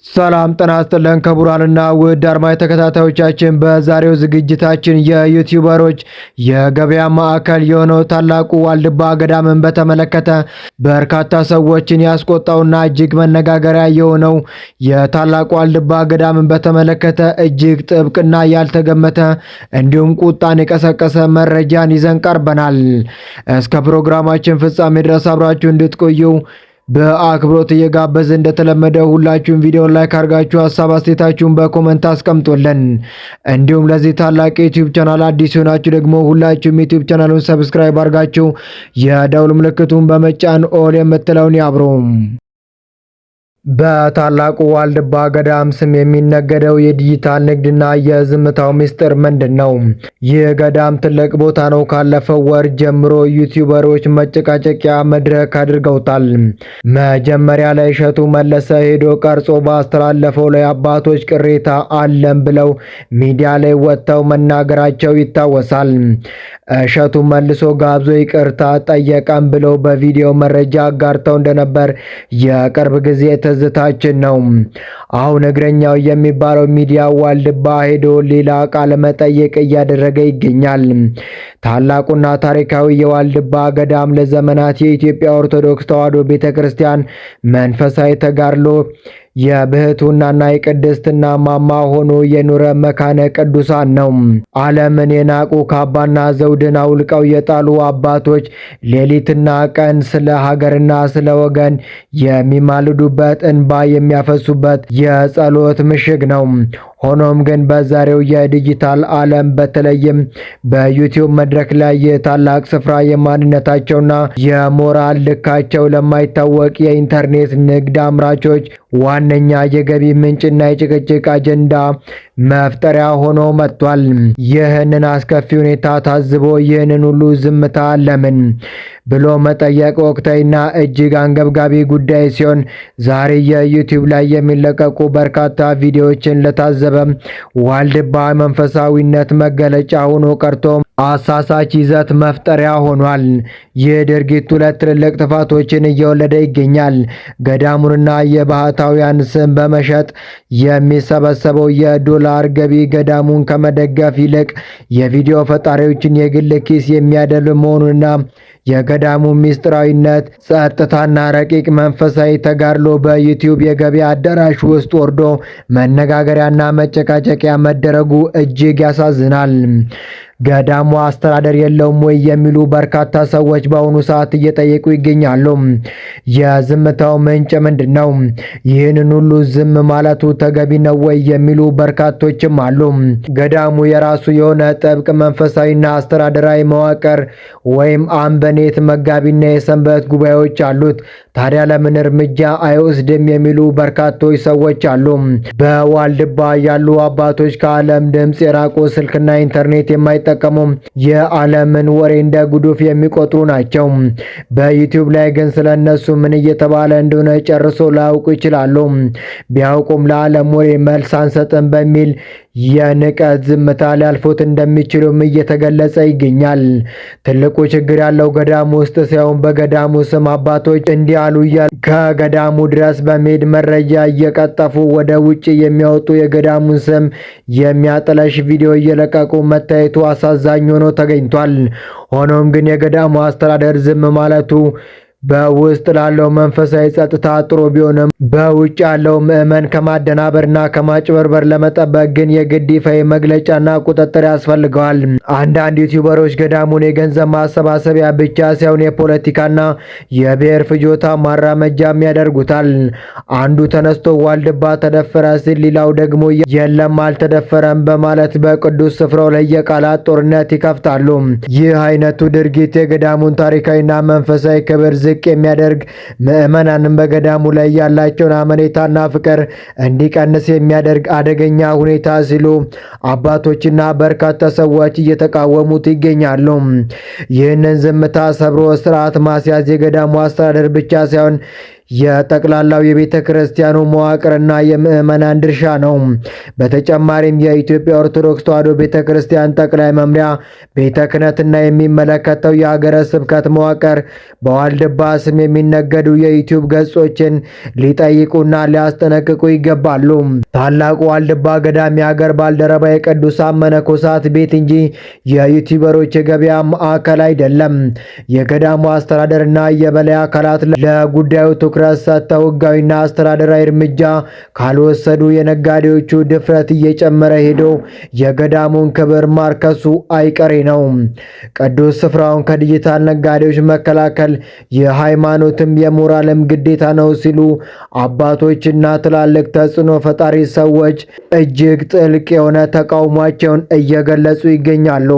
ሰላም ጤና ይስጥልን ክቡራንና ውድ አድማጭ ተከታታዮቻችን፣ በዛሬው ዝግጅታችን የዩቲዩበሮች የገበያ ማዕከል የሆነው ታላቁ ዋልድባ ገዳምን በተመለከተ በርካታ ሰዎችን ያስቆጣውና እጅግ መነጋገሪያ የሆነው የታላቁ ዋልድባ ገዳምን በተመለከተ እጅግ ጥብቅና ያልተገመተ እንዲሁም ቁጣን የቀሰቀሰ መረጃን ይዘን ቀርበናል። እስከ ፕሮግራማችን ፍጻሜ ድረስ አብራችሁ እንድትቆዩ በአክብሮት እየጋበዝ እንደተለመደ ሁላችሁም ቪዲዮን ላይክ አድርጋችሁ ሀሳብ አስተያየታችሁን በኮሜንት አስቀምጡልን። እንዲሁም ለዚህ ታላቅ ዩቲዩብ ቻናል አዲስ ሆናችሁ ደግሞ ሁላችሁም ዩቲዩብ ቻናሉን ሰብስክራይብ አድርጋችሁ የደውል ምልክቱን በመጫን ኦል የምትለውን ያብሩ። በታላቁ ዋልድባ ገዳም ስም የሚነገደው የዲጂታል ንግድና የዝምታው ምስጢር ምንድን ነው? ይህ ገዳም ትልቅ ቦታ ነው። ካለፈው ወር ጀምሮ ዩቲዩበሮች መጨቃጨቂያ መድረክ አድርገውታል። መጀመሪያ ላይ እሸቱ መለሰ ሄዶ ቀርጾ ባስተላለፈው ላይ አባቶች ቅሬታ አለን ብለው ሚዲያ ላይ ወጥተው መናገራቸው ይታወሳል። እሸቱ መልሶ ጋብዞ ይቅርታ ጠየቀን ብለው በቪዲዮ መረጃ አጋርተው እንደነበር የቅርብ ጊዜ ትዝታችን ነው። አሁን እግረኛው የሚባለው ሚዲያ ዋልድባ ሄዶ ሌላ ቃለ መጠይቅ እያደረገ ይገኛል። ታላቁና ታሪካዊ የዋልድባ ገዳም ለዘመናት የኢትዮጵያ ኦርቶዶክስ ተዋሕዶ ቤተክርስቲያን መንፈሳዊ ተጋድሎ የብህቱናና የቅድስና ማማ ሆኖ የኑረ መካነ ቅዱሳን ነው። ዓለምን የናቁ ካባና ዘውድን አውልቀው የጣሉ አባቶች ሌሊትና ቀን ስለ ሀገርና ስለ ወገን የሚማልዱበት እንባ የሚያፈሱበት የጸሎት ምሽግ ነው። ሆኖም ግን በዛሬው የዲጂታል ዓለም በተለይም በዩቲዩብ መድረክ ላይ የታላቅ ስፍራ የማንነታቸውና የሞራል ልካቸው ለማይታወቅ የኢንተርኔት ንግድ አምራቾች ዋነኛ የገቢ ምንጭና የጭቅጭቅ አጀንዳ መፍጠሪያ ሆኖ መጥቷል። ይህንን አስከፊ ሁኔታ ታዝቦ ይህንን ሁሉ ዝምታ ለምን ብሎ መጠየቅ ወቅታዊና እጅግ አንገብጋቢ ጉዳይ ሲሆን ዛሬ የዩቲዩብ ላይ የሚለቀቁ በርካታ ቪዲዮዎችን ለታዘበ ዋልድባ መንፈሳዊነት መገለጫ ሆኖ ቀርቶ አሳሳች ይዘት መፍጠሪያ ሆኗል። ይህ ድርጊት ሁለት ትልልቅ ጥፋቶችን እየወለደ ይገኛል። ገዳሙንና የባህታውያን ስም በመሸጥ የሚሰበሰበው የዶላር ገቢ ገዳሙን ከመደገፍ ይልቅ የቪዲዮ ፈጣሪዎችን የግል ኪስ የሚያደልብ መሆኑንና የገዳሙ ምስጢራዊነት፣ ጸጥታና ረቂቅ መንፈሳዊ ተጋድሎ በዩቲዩብ የገበያ አዳራሽ ውስጥ ወርዶ መነጋገሪያና መጨቃጨቂያ መደረጉ እጅግ ያሳዝናል። ገዳሙ አስተዳደር የለውም ወይ የሚሉ በርካታ ሰዎች በአሁኑ ሰዓት እየጠየቁ ይገኛሉ። የዝምታው ምንጭ ምንድን ነው? ይህንን ሁሉ ዝም ማለቱ ተገቢ ነው ወይ የሚሉ በርካቶችም አሉ። ገዳሙ የራሱ የሆነ ጥብቅ መንፈሳዊና አስተዳደራዊ መዋቅር ወይም አምበኔት፣ መጋቢና የሰንበት ጉባኤዎች አሉት። ታዲያ ለምን እርምጃ አይወስድም የሚሉ በርካቶች ሰዎች አሉ። በዋልድባ ያሉ አባቶች ከዓለም ድምፅ የራቁ ስልክና ኢንተርኔት የማይጠቀሙ የዓለምን ወሬ እንደ ጉዱፍ የሚቆጥሩ ናቸው። በዩቲዩብ ላይ ግን ስለነሱ ምን እየተባለ እንደሆነ ጨርሶ ላያውቁ ይችላሉ። ቢያውቁም ለዓለም ወሬ መልስ አንሰጥም በሚል የንቀት ዝምታ ሊያልፉት እንደሚችሉም እየተገለጸ ይገኛል። ትልቁ ችግር ያለው ገዳሙ ውስጥ ሳይሆን በገዳሙ ስም አባቶች እንዲህ አሉ እያሉ ከገዳሙ ድረስ በመሄድ መረጃ እየቀጠፉ ወደ ውጭ የሚያወጡ የገዳሙን ስም የሚያጠለሽ ቪዲዮ እየለቀቁ መታየቱ አሳዛኝ ሆኖ ተገኝቷል። ሆኖም ግን የገዳሙ አስተዳደር ዝም ማለቱ በውስጥ ላለው መንፈሳዊ ጸጥታ ጥሩ ቢሆንም በውጭ ያለው ምዕመን ከማደናበርና ከማጭበርበር ለመጠበቅ ግን የግድ ይፋዊ መግለጫና ቁጥጥር ያስፈልገዋል። አንዳንድ ዩቲዩበሮች ገዳሙን የገንዘብ ማሰባሰቢያ ብቻ ሳይሆን የፖለቲካና የብሔር ፍጆታ ማራመጃም ያደርጉታል። አንዱ ተነስቶ ዋልድባ ተደፈረ ሲል፣ ሌላው ደግሞ የለም አልተደፈረም በማለት በቅዱስ ስፍራው ላይ የቃላት ጦርነት ይከፍታሉ። ይህ አይነቱ ድርጊት የገዳሙን ታሪካዊና መንፈሳዊ ክብር ዝቅ የሚያደርግ፣ ምዕመናንን በገዳሙ ላይ ያላቸውን አመኔታና ፍቅር እንዲቀንስ የሚያደርግ አደገኛ ሁኔታ ሲሉ አባቶችና በርካታ ሰዎች እየተቃወሙት ይገኛሉ። ይህንን ዝምታ ሰብሮ ስርዓት ማስያዝ የገዳሙ አስተዳደር ብቻ ሳይሆን የጠቅላላው የቤተ ክርስቲያኑ መዋቅርና የምዕመናን ድርሻ ነው። በተጨማሪም የኢትዮጵያ ኦርቶዶክስ ተዋሕዶ ቤተ ክርስቲያን ጠቅላይ መምሪያ፣ ቤተ ክህነትና የሚመለከተው የሀገረ ስብከት መዋቅር በዋልድባ ስም የሚነገዱ የዩቲዩብ ገጾችን ሊጠይቁና ሊያስጠነቅቁ ይገባሉ። ታላቁ ዋልድባ ገዳም የሀገር ባልደረባ የቅዱሳን መነኮሳት ቤት እንጂ የዩቲዩበሮች የገበያ ማዕከል አይደለም። የገዳሙ አስተዳደርና የበላይ አካላት ለጉዳዩ ትኩረት ሰጥተው ሕጋዊና አስተዳደራዊ እርምጃ ካልወሰዱ የነጋዴዎቹ ድፍረት እየጨመረ ሄዶ የገዳሙን ክብር ማርከሱ አይቀሬ ነው። ቅዱስ ስፍራውን ከዲጂታል ነጋዴዎች መከላከል የሃይማኖትም የሞራልም ግዴታ ነው ሲሉ አባቶችና ትላልቅ ተጽዕኖ ፈጣሪ ሰዎች እጅግ ጥልቅ የሆነ ተቃውሟቸውን እየገለጹ ይገኛሉ።